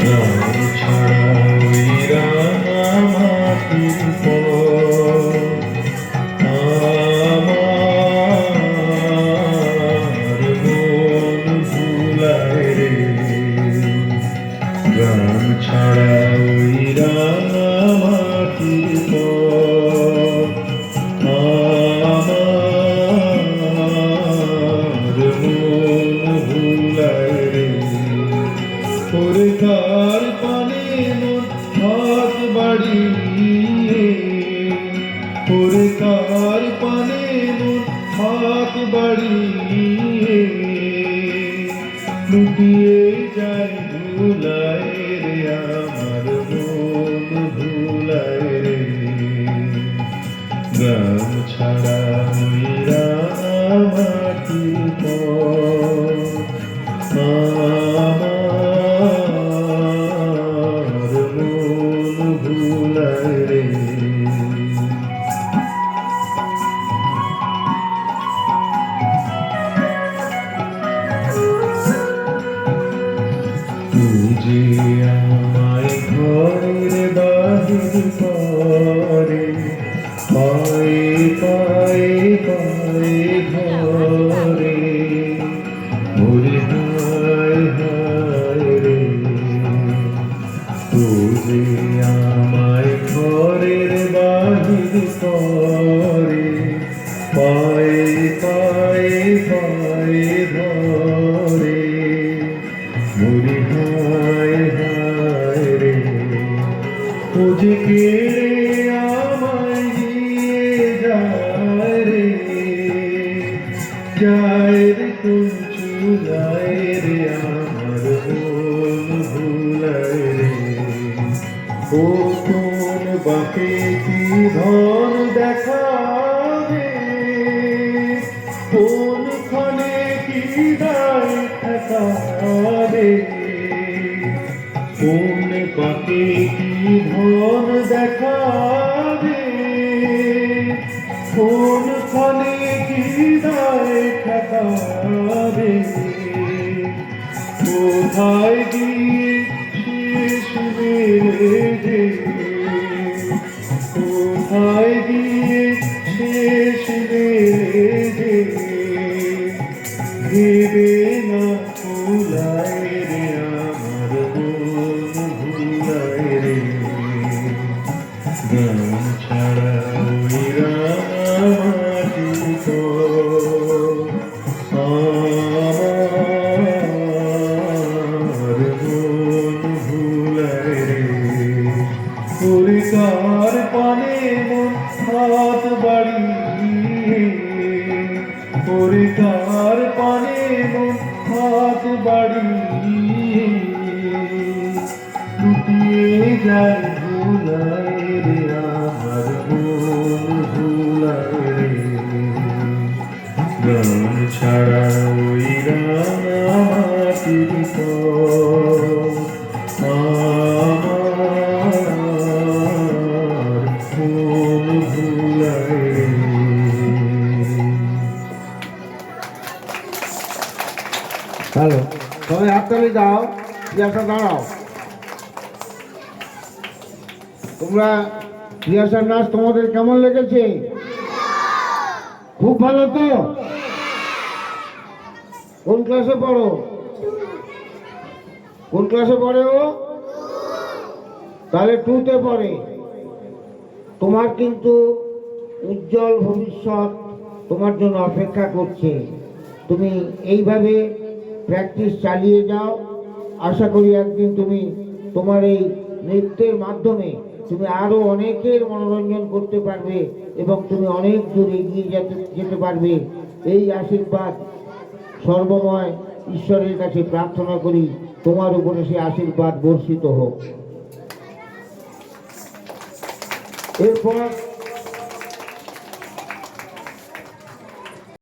গান ছাড়া ওই রাঙা মাটির পথ আমার মন ভুলায় রে। গান ছাড়া ওই রাঙা মাটির পথ আমার মন ভুলায় রে। ওরে কার পানে মন হাত বাড়িয়ে, ওরে কার পানে মন হাত বাড়িয়ে লুটিয়ে যায় ভুলায় রে। আমার মন ভুলায় রে। গান ছাড়া ওই রাঙা মাটির পথ আমার মন ভুলায় রে। তুই যে আমায় ঘরের বাহির করে পায়ে পায়ে পায়ে ধরে। ওরে হায় হায় রে। তুই যে আমায় ঘরের বাহির করে পায়ে পায়ে পায়ে ধরে। ওরে হায় হায় রে। ও যে কেড়ে আমায় দিয়ে যায় রে, যায় রে কোন চুলায় রে। আমার মন ভুলায় রে। ও কোন বাপে কি ধন দেখাবে, কোন ক্ষণে কি দায় ঠেকাবে। কোন পাকে কি ধন দেখাবে, কোন ক্ষণে কি দায় ঠেকাবে। কোথায় গিয়ে শেষ মেলে, কোথায় গিয়ে শেষ মেলে ভেবে না ভুলায় রে। আমার মন ভুলায় রে। গান ছাড়া ওই রাঙা মাটির পথ আমার মন ভুলায় রে। ওরে কার পানে মন হাত বাড়িয়ে, ওরে কার পানে মন হাত বাড়িয়ে লুটিয়ে যায় ভুলায় রে। আমার মন ভুলায় রে। গান ছাড়া ওই রাঙা মাটির পথ আমার মন ভুলায় রে। হ্যালো, সবাই হাততালি দাও, প্রিয়াসা দাঁড়াও। তোমরা প্রিয়াসার নাচ তোমাদের কেমন লেগেছে? খুব ভালো তো? কোন ক্লাসে পড়ো? কোন ক্লাসে পড়ে ও? তাহলে 2তে পড়ে। তোমার কিন্তু উজ্জ্বল ভবিষ্যৎ তোমার জন্য অপেক্ষা করছে। তুমি এইভাবে প্র্যাকটিস চালিয়ে যাও। আশা করি একদিন তুমি তোমার এই নৃত্যের মাধ্যমে তুমি আরো অনেকের মনোরঞ্জন করতে পারবে এবং তুমি অনেক দূর এগিয়ে যেতে পারবে। এই আশীর্বাদ সর্বময় ঈশ্বরের কাছে প্রার্থনা করি তোমার উপরে সেই আশীর্বাদ বর্ষিত হোক। এরপর